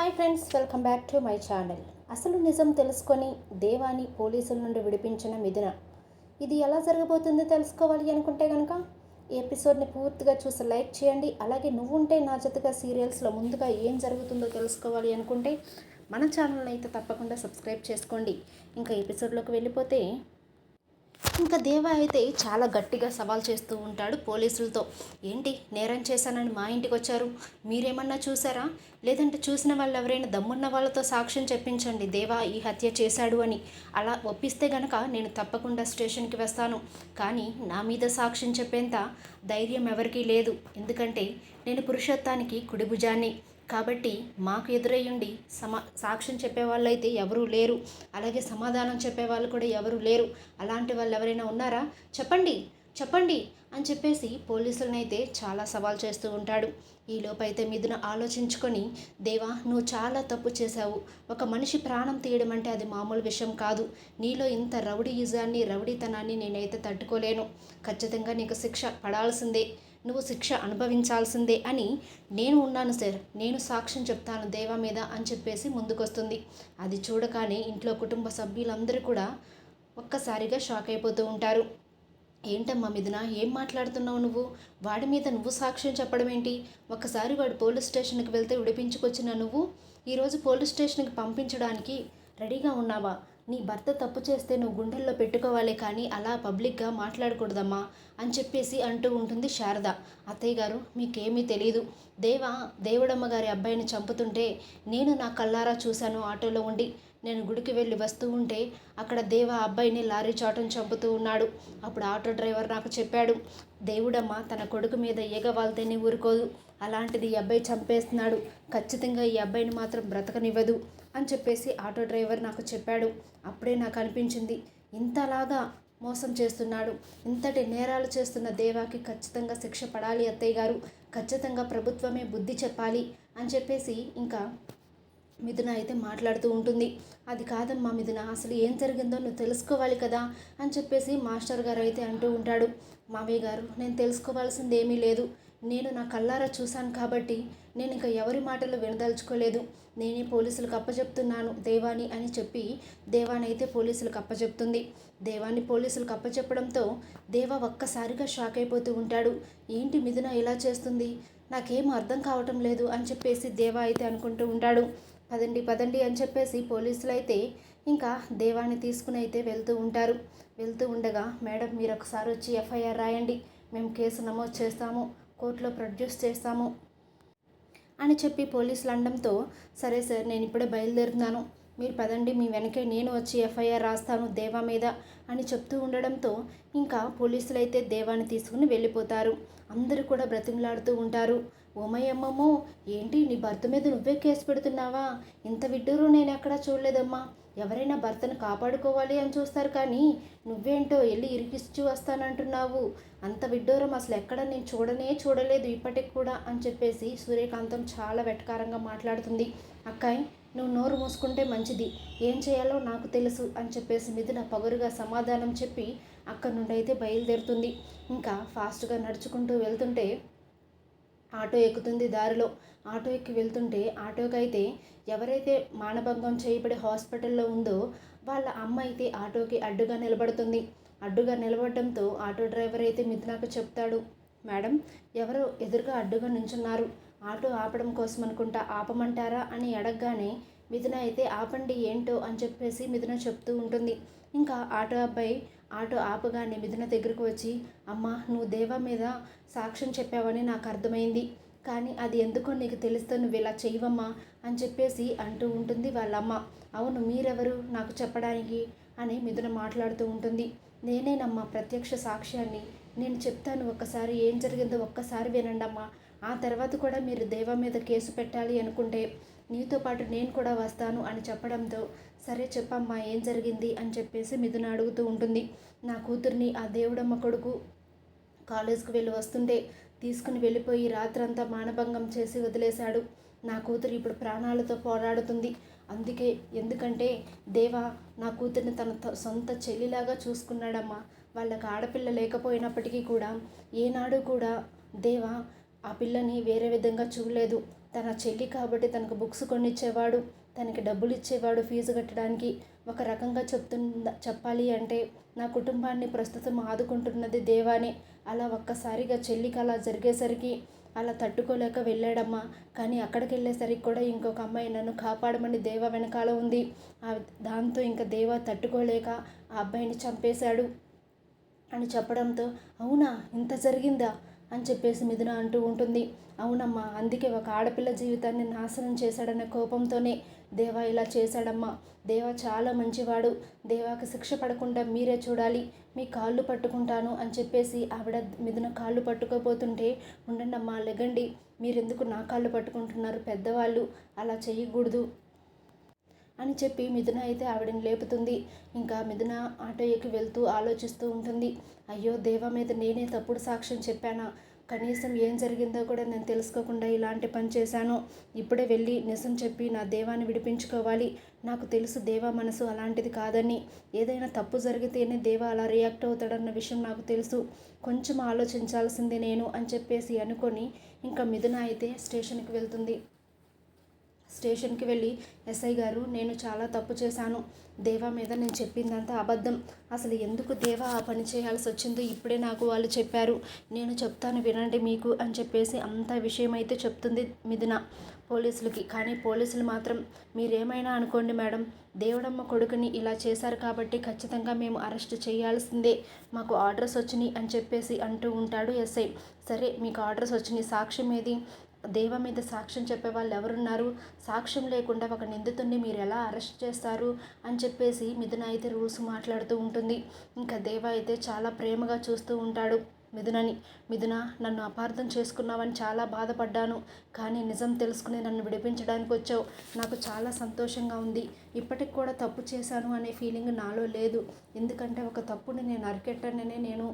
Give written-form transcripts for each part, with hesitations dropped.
Hi friends, welcome back to my channel. అసలు నిజం తెలుసుకొని దేవాని పోలీసుల నుండి విడిపించిన మిథున. ఇది ఎలా జరగబోతుందో తెలుసుకోవాలి అనుకుంటే కనుక ఈ ఎపిసోడ్ని పూర్తిగా చూసి లైక్ చేయండి. అలాగే నువ్వుంటే నా జతగా సీరియల్స్లో ముందుగా ఏం జరుగుతుందో తెలుసుకోవాలి అనుకుంటే మన ఛానల్ని అయితే తప్పకుండా సబ్స్క్రైబ్ చేసుకోండి. ఇంకా ఎపిసోడ్లోకి వెళ్ళిపోతే ఇంకా దేవా అయితే చాలా గట్టిగా సవాల్ చేస్తూ ఉంటాడు పోలీసులతో. ఏంటి నేరం చేశానని మా ఇంటికి వచ్చారు, మీరేమన్నా చూసారా? లేదంటే చూసిన వాళ్ళు ఎవరైనా దమ్మున్న వాళ్ళతో సాక్ష్యం చెప్పించండి దేవా ఈ హత్య చేశాడు అని. అలా ఒప్పిస్తే గనక నేను తప్పకుండా స్టేషన్కి వస్తాను. కానీ నా మీద సాక్ష్యం చెప్పేంత ధైర్యం ఎవరికీ లేదు. ఎందుకంటే నేను పురుషోత్తానికి కుడిభుజాన్ని కాబట్టి మాకు ఎదురయ్యుండి సాక్ష్యం చెప్పేవాళ్ళు అయితే ఎవరూ లేరు. అలాగే సమాధానం చెప్పేవాళ్ళు కూడా ఎవరూ లేరు. అలాంటి వాళ్ళు ఎవరైనా ఉన్నారా? చెప్పండి చెప్పండి అని చెప్పేసి పోలీసులనైతే చాలా సవాల్ చేస్తూ ఉంటాడు. ఈలోపైతే మిథున ఆలోచించుకొని, దేవా నువ్వు చాలా తప్పు చేశావు. ఒక మనిషి ప్రాణం తీయడం అంటే అది మామూలు విషయం కాదు. నీలో ఇంత రౌడీయిజాన్ని రౌడీతనాన్ని నేనైతే తట్టుకోలేను. ఖచ్చితంగా నీకు శిక్ష పడాల్సిందే, నువ్వు శిక్ష అనుభవించాల్సిందే అని నేను ఉన్నాను సార్, నేను సాక్ష్యం చెప్తాను దేవా మీద అని చెప్పేసి ముందుకొస్తుంది. అది చూడగానే ఇంట్లో కుటుంబ సభ్యులందరూ కూడా ఒక్కసారిగా షాక్ అయిపోతూ ఉంటారు. ఏంటమ్మా మిథున, ఏం మాట్లాడుతున్నావు నువ్వు? వాడి మీద నువ్వు సాక్ష్యం చెప్పడం ఏంటి? ఒక్కసారి వాడు పోలీస్ స్టేషన్కి వెళ్తే విడిపించుకొచ్చిన నువ్వు ఈరోజు పోలీస్ స్టేషన్కి పంపించడానికి రెడీగా ఉన్నావా? నీ భర్త తప్పు చేస్తే నువ్వు గుండెల్లో పెట్టుకోవాలి, కానీ అలా పబ్లిక్గా మాట్లాడకూడదమ్మా అని చెప్పేసి అంటూ ఉంటుంది శారద. అత్తయ్య గారు మీకేమీ తెలీదు. దేవుడమ్మ గారి అబ్బాయిని చంపుతుంటే నేను నా కళ్ళారా చూశాను. ఆటోలో ఉండి నేను గుడికి వెళ్ళి వస్తూ ఉంటే అక్కడ దేవ అబ్బాయిని లారీ చాటును చంపుతూ ఉన్నాడు. అప్పుడు ఆటో డ్రైవర్ నాకు చెప్పాడు, దేవుడమ్మ తన కొడుకు మీద ఈగ వాళ్తేనే ఊరుకోదు, అలాంటిది ఈ అబ్బాయి చంపేస్తున్నాడు, ఖచ్చితంగా ఈ అబ్బాయిని మాత్రం బ్రతకనివ్వదు అని చెప్పేసి ఆటో డ్రైవర్ నాకు చెప్పాడు. అప్పుడే నాకు అనిపించింది, ఇంతలాగా మోసం చేస్తున్నాడు, ఇంతటి నేరాలు చేస్తున్న దేవాకి ఖచ్చితంగా శిక్ష పడాలి అత్తయ్య గారు, ఖచ్చితంగా ప్రభుత్వమే బుద్ధి చెప్పాలి అని చెప్పేసి ఇంకా మిథున అయితే మాట్లాడుతూ ఉంటుంది. అది కాదమ్మా మిథున, అసలు ఏం జరిగిందో నువ్వు తెలుసుకోవాలి కదా అని చెప్పేసి మాస్టర్ గారు అయితే అంటూ ఉంటాడు. మామయ్య గారు, నేను తెలుసుకోవాల్సింది ఏమీ లేదు. నేను నా కళ్ళారా చూశాను కాబట్టి నేను ఇంకా ఎవరి మాటలు వినదలుచుకోలేదు. నేనే పోలీసులకు అప్పచెప్తున్నాను దేవాని అని చెప్పి దేవాని అయితే పోలీసులకు అప్పచెప్తుంది. దేవాన్ని పోలీసులకు అప్పచెప్పడంతో దేవా ఒక్కసారిగా షాక్ అయిపోతూ ఉంటాడు. ఏంటి మిథున ఇలా చేస్తుంది, నాకేం అర్థం కావటం లేదు అని చెప్పేసి దేవా అయితే అనుకుంటూ ఉంటాడు. పదండి పదండి అని చెప్పేసి పోలీసులు అయితే ఇంకా దేవాన్ని తీసుకుని అయితే వెళ్తూ ఉంటారు. వెళ్తూ ఉండగా, మేడం మీరు ఒకసారి వచ్చి ఎఫ్ఐఆర్ రాయండి, మేము కేసు నమోదు చేస్తాము, కోర్టులో ప్రొడ్యూస్ చేస్తాము అని చెప్పి పోలీసులు అనడంతో, సరే సార్ నేను ఇప్పుడే బయలుదేరుతున్నాను, మీరు పదండి మీ వెనకే నేను వచ్చి ఎఫ్ఐఆర్ రాస్తాను దేవా మీద అని చెప్తూ ఉండడంతో ఇంకా పోలీసులు అయితే దేవాన్ని తీసుకుని వెళ్ళిపోతారు. అందరూ కూడా బ్రతిమలాడుతూ ఉంటారు. ఓమయ్యమ్మమ్మో, ఏంటి నీ భర్త మీద నువ్వే కేసు పెడుతున్నావా? ఇంత విడ్డూరు నేను ఎక్కడా చూడలేదమ్మా. ఎవరైనా భర్తను కాపాడుకోవాలి అని చూస్తారు, కానీ నువ్వేంటో వెళ్ళి ఇరికిస్తూ వస్తానంటున్నావు. అంత విడ్డూరం అసలు ఎక్కడ నేను చూడలేదు ఇప్పటికి కూడా అని చెప్పేసి సూర్యకాంతం చాలా వెటకారంగా మాట్లాడుతుంది. అక్కాయ్ నువ్వు నోరు మూసుకుంటే మంచిది, ఏం చేయాలో నాకు తెలుసు అని చెప్పేసి మిథున పగురుగా సమాధానం చెప్పి అక్కడి నుండి అయితే బయలుదేరుతుంది. ఇంకా ఫాస్ట్గా నడుచుకుంటూ వెళ్తుంటే ఆటో ఎక్కుతుంది. దారిలో ఆటో ఎక్కి వెళ్తుంటే ఆటోకైతే ఎవరైతే మానభంగం చేయబడి హాస్పిటల్లో ఉందో వాళ్ళ అమ్మ అయితే ఆటోకి అడ్డుగా నిలబడుతుంది. అడ్డుగా నిలబడడంతో ఆటో డ్రైవర్ అయితే మిథునకు చెప్తాడు, మేడం ఎవరో ఎదురుగా అడ్డుగా నించున్నారు, ఆటో ఆపడం కోసం అనుకుంటా, ఆపమంటారా అని అడగగానే మిథున అయితే ఆపండి ఏంటో అని చెప్పేసి మిథున చెప్తూ ఉంటుంది. ఇంకా ఆటో అబ్బాయి ఆటో ఆపగానే మిథున దగ్గరకు వచ్చి, అమ్మ నువ్వు దేవా మీద సాక్ష్యం చెప్పావని నాకు అర్థమైంది, కానీ అది ఎందుకో నీకు తెలిస్తే నువ్వు ఇలా చెయ్యవమ్మా అని చెప్పేసి అంటూ ఉంటుంది వాళ్ళమ్మ. అవును మీరెవరు నాకు చెప్పడానికి అని మిథున మాట్లాడుతూ ఉంటుంది. నేనేనమ్మా ప్రత్యక్ష సాక్ష్యాన్ని, నేను చెప్తాను, ఒక్కసారి ఏం జరిగిందో ఒక్కసారి వినండమ్మా, ఆ తర్వాత కూడా మీరు దేవా మీద కేసు పెట్టాలి అనుకుంటే నీతో పాటు నేను కూడా వస్తాను అని చెప్పడంతో, సరే చెప్పమ్మా ఏం జరిగింది అని చెప్పేసి మిథున అడుగుతూ ఉంటుంది. నా కూతుర్ని ఆ దేవుడమ్మ కొడుకు కాలేజ్కి వెళ్ళి వస్తుంటే తీసుకుని వెళ్ళిపోయి రాత్రంతా మానభంగం చేసి వదిలేశాడు. నా కూతురు ఇప్పుడు ప్రాణాలతో పోరాడుతుంది. ఎందుకంటే దేవా నా కూతుర్ని తన సొంత చెల్లిలాగా చూసుకున్నాడమ్మా. వాళ్ళకి ఆడపిల్ల లేకపోయినప్పటికీ కూడా ఏనాడు కూడా దేవా ఆ పిల్లని వేరే విధంగా చూడలేదు. తన చెల్లి కాబట్టి తనకు బుక్స్ కొనిచ్చేవాడు, తనకి డబ్బులు ఇచ్చేవాడు ఫీజు కట్టడానికి. ఒక రకంగా చెప్పాలి అంటే నా కుటుంబాన్ని ప్రస్తుతం ఆదుకుంటున్నది దేవానే. అలా ఒక్కసారిగా చెల్లికి అలా జరిగేసరికి అలా తట్టుకోలేక వెళ్ళాడమ్మా. కానీ అక్కడికి వెళ్ళేసరికి కూడా ఇంకొక అమ్మాయి నన్ను కాపాడమని దేవ వెనకాల ఉంది. దాంతో ఇంకా దేవ తట్టుకోలేక ఆ అబ్బాయిని చంపేశాడు అని చెప్పడంతో, అవునా ఇంత జరిగిందా అని చెప్పేసి మిథున అంటూ ఉంటుంది. అవునమ్మా, అందుకే ఒక ఆడపిల్ల జీవితాన్ని నాశనం చేశాడనే కోపంతోనే దేవా ఇలా చేశాడమ్మా. దేవా చాలా మంచివాడు, దేవాకి శిక్ష పడకుండా మీరే చూడాలి, మీ కాళ్ళు పట్టుకుంటాను అని చెప్పేసి ఆవిడ మిథున కాళ్ళు పట్టుకోపోతుంటే, ఉండండమ్మా లెగండి, మీరెందుకు నా కాళ్ళు పట్టుకుంటున్నారు, పెద్దవాళ్ళు అలా చేయకూడదు అని చెప్పి మిథున అయితే ఆవిడని లేపుతుంది. ఇంకా మిథున ఆటో ఎక్కి వెళ్తూ ఆలోచిస్తూ ఉంటుంది. అయ్యో దేవ మీద నేనే తప్పుడు సాక్ష్యం చెప్పానా, కనీసం ఏం జరిగిందో కూడా నేను తెలుసుకోకుండా ఇలాంటి పని చేశాను. ఇప్పుడే వెళ్ళి నిజం చెప్పి నా దేవాన్ని విడిపించుకోవాలి. నాకు తెలుసు దేవా మనసు అలాంటిది కాదని, ఏదైనా తప్పు జరిగితేనే దేవా అలా రియాక్ట్ అవుతాడన్న విషయం నాకు తెలుసు, కొంచెం ఆలోచించాల్సింది నేను అని చెప్పేసి అనుకొని ఇంకా మిథున అయితే స్టేషన్కి వెళ్తుంది. స్టేషన్కి వెళ్ళి, ఎస్ఐ గారు నేను చాలా తప్పు చేశాను, దేవా మీద నేను చెప్పిందంతా అబద్ధం, అసలు ఎందుకు దేవా ఆ పని చేయాల్సి వచ్చిందో ఇప్పుడే నాకు వాళ్ళు చెప్పారు, నేను చెప్తాను వినండి మీకు అని చెప్పేసి అంత విషయం అయితే చెప్తుంది మిథున పోలీసులకి. కానీ పోలీసులు మాత్రం, మీరేమైనా అనుకోండి మేడం, దేవుడమ్మ కొడుకుని ఇలా చేశారు కాబట్టి ఖచ్చితంగా మేము అరెస్ట్ చేయాల్సిందే, మాకు ఆర్డర్స్ వచ్చినాయి అని చెప్పేసి అంటూ ఉంటాడు ఎస్ఐ. సరే మీకు ఆర్డర్స్ వచ్చినాయి, సాక్ష్యం ఏది, దేవ మీద సాక్ష్యం చెప్పే వాళ్ళు ఎవరున్నారు, సాక్ష్యం లేకుండా ఒక నిందితుడిని మీరు ఎలా అరెస్ట్ చేస్తారు అని చెప్పేసి మిథున అయితే రూల్స్ మాట్లాడుతూ ఉంటుంది. ఇంకా దేవ అయితే చాలా ప్రేమగా చూస్తూ ఉంటాడు మిథునని. మిథున, నన్ను అపార్థం చేసుకున్నావని చాలా బాధపడ్డాను, కానీ నిజం తెలుసుకుని నన్ను విడిపించడానికి వచ్చావు, నాకు చాలా సంతోషంగా ఉంది. ఇప్పటికి కూడా తప్పు చేశాను అనే ఫీలింగ్ నాలో లేదు, ఎందుకంటే ఒక తప్పుని నేను అరికెట్టననే నేను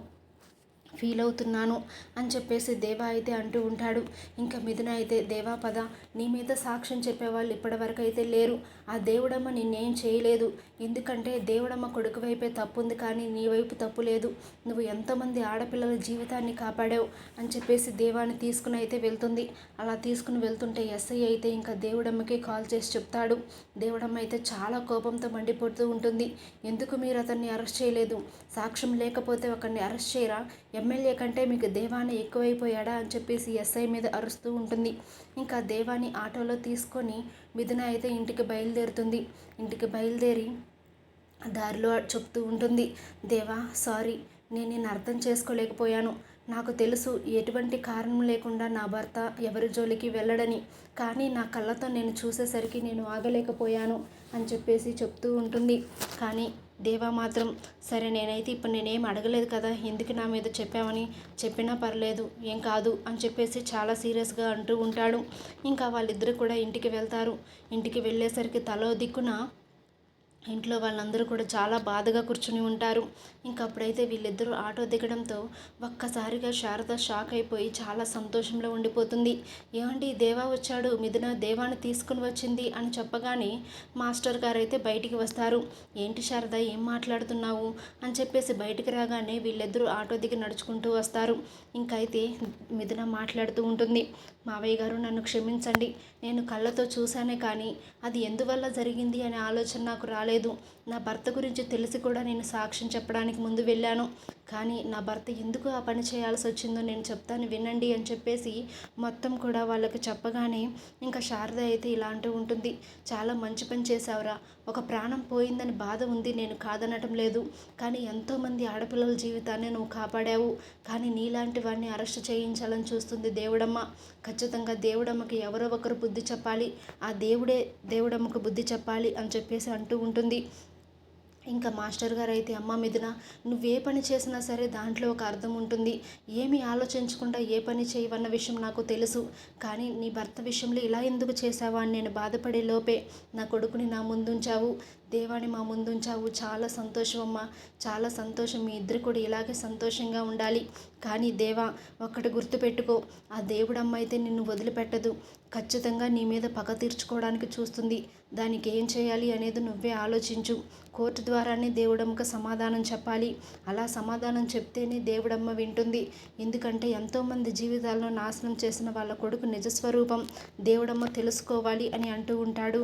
ఫీల్ అవుతున్నాను అని చెప్పేసి దేవా అయితే అంటూ ఉంటాడు. ఇంకా మిథున అయితే, దేవా పద, నీ మీద సాక్ష్యం చెప్పేవాళ్ళు ఇప్పటివరకు అయితే లేరు, ఆ దేవుడమ్మ నిన్నేం చేయలేదు, ఎందుకంటే దేవుడమ్మ కొడుకు వైపే తప్పు ఉంది కానీ నీ వైపు తప్పు లేదు, నువ్వు ఎంతోమంది ఆడపిల్లల జీవితాన్ని కాపాడావు అని చెప్పేసి దేవాన్ని తీసుకుని అయితే వెళ్తుంది. అలా తీసుకుని వెళ్తుంటే ఎస్ఐ అయితే ఇంకా దేవుడమ్మకి కాల్ చేసి చెప్తాడు. దేవుడమ్మ అయితే చాలా కోపంతో మండిపోతూ ఉంటుంది. ఎందుకు మీరు అతన్ని అరెస్ట్ చేయలేదు, సాక్ష్యం లేకపోతే ఒకరిని అరెస్ట్ చేయరా, ఎమ్మెల్యే కంటే మీకు దేవాని ఎక్కువైపోయాడా అని చెప్పేసి ఎస్ఐ మీద అరుస్తూ ఉంటుంది. ఇంకా దేవాని ఆటోలో తీసుకొని మిథున అయితే ఇంటికి బయలుదేరుతుంది. ఇంటికి బయలుదేరి దారిలో చెప్తూ ఉంటుంది, దేవా సారీ, నేను నిన్ను అర్థం చేసుకోలేకపోయాను, నాకు తెలుసు ఎటువంటి కారణం లేకుండా నా భర్త ఎవరి జోలికి వెళ్ళడని, కానీ నా కళ్ళతో నేను చూసేసరికి నేను ఆగలేకపోయాను అని చెప్పేసి చెప్తూ ఉంటుంది. కానీ దేవా మాత్రం, సరే నేనైతే ఇప్పుడు నేనేం అడగలేదు కదా, ఎందుకు నా మీద చెప్పామని, చెప్పినా పర్లేదు ఏం కాదు అని చెప్పేసి చాలా సీరియస్గా అంటూ ఉంటాడు. ఇంకా వాళ్ళిద్దరు కూడా ఇంటికి వెళ్తారు. ఇంటికి వెళ్ళేసరికి తలో దిక్కున ఇంట్లో వాళ్ళందరూ కూడా చాలా బాధగా కూర్చుని ఉంటారు. ఇంకప్పుడైతే వీళ్ళిద్దరూ ఆటో దిగడంతో ఒక్కసారిగా శారద షాక్ అయిపోయి చాలా సంతోషంలో ఉండిపోతుంది. ఏమండి దేవా వచ్చాడు, మిథున దేవాన్ని తీసుకుని వచ్చింది అని చెప్పగానే మాస్టర్ గారు అయితే బయటికి వస్తారు. ఏంటి శారద ఏం మాట్లాడుతున్నావు అని చెప్పేసి బయటికి రాగానే వీళ్ళిద్దరూ ఆటో దిగి నడుచుకుంటూ వస్తారు. ఇంకైతే మిథున మాట్లాడుతూ ఉంటుంది, మావయ్య గారు నన్ను క్షమించండి, నేను కళ్ళతో చూశానే కానీ అది ఎందువల్ల జరిగింది అనే ఆలోచన నాకు రాలేదు, నా భర్త గురించి తెలిసి కూడా నేను సాక్ష్యం చెప్పడానికి ముందు వెళ్ళాను, కానీ నా భర్త ఎందుకు ఆ పని చేయాల్సి వచ్చిందో నేను చెప్తాను వినండి అని చెప్పేసి మొత్తం కూడా వాళ్ళకి చెప్పగానే ఇంకా శారద అయితే ఇలా అంటూ ఉంటుంది, చాలా మంచి పని చేశావురా, ఒక ప్రాణం పోయిందని బాధ ఉంది, నేను కాదనటం లేదు, కానీ ఎంతోమంది ఆడపిల్లల జీవితాన్ని నువ్వు కాపాడావు, కానీ నీలాంటి వాడిని అరెస్ట్ చేయించాలని చూస్తుంది దేవుడమ్మ, ఖచ్చితంగా దేవుడమ్మకి ఎవరో ఒకరు బుద్ధి చెప్పాలి, ఆ దేవుడే దేవుడమ్మకు బుద్ధి చెప్పాలి అని చెప్పేసి అంటూ ఉంటుంది. ఇంకా మాస్టర్ గారు అయితే, అమ్మ మిథున, నువ్వే పని చేసినా సరే దాంట్లో ఒక అర్థం ఉంటుంది, ఏమీ ఆలోచించకుండా ఏ పని చేయవన్న విషయం నాకు తెలుసు, కానీ నీ భర్త విషయంలో ఇలా ఎందుకు చేసావా అని నేను బాధపడే లోపే నా కొడుకుని నా ముందుంచావు, దేవాని మా ముందుంచావు. చాలా సంతోషం అమ్మా, చాలా సంతోషం. మీ ఇద్దరు కూడా ఇలాగే సంతోషంగా ఉండాలి. కానీ దేవా, ఒక్కటి గుర్తుపెట్టుకో, ఆ దేవుడమ్మ అయితే నిన్ను వదిలిపెట్టదు. ఖచ్చితంగా నీ మీద పగ తీర్చుకోవడానికి చూస్తుంది. దానికి ఏం చేయాలి అనేది నువ్వే ఆలోచించు. కోర్టు ద్వారానే దేవుడమ్మకు సమాధానం చెప్పాలి. అలా సమాధానం చెప్తేనే దేవుడమ్మ వింటుంది. ఎందుకంటే ఎంతోమంది జీవితాలను నాశనం చేసిన వాళ్ళ కొడుకు నిజస్వరూపం దేవుడమ్మ తెలుసుకోవాలి అని అంటూ ఉంటాడు.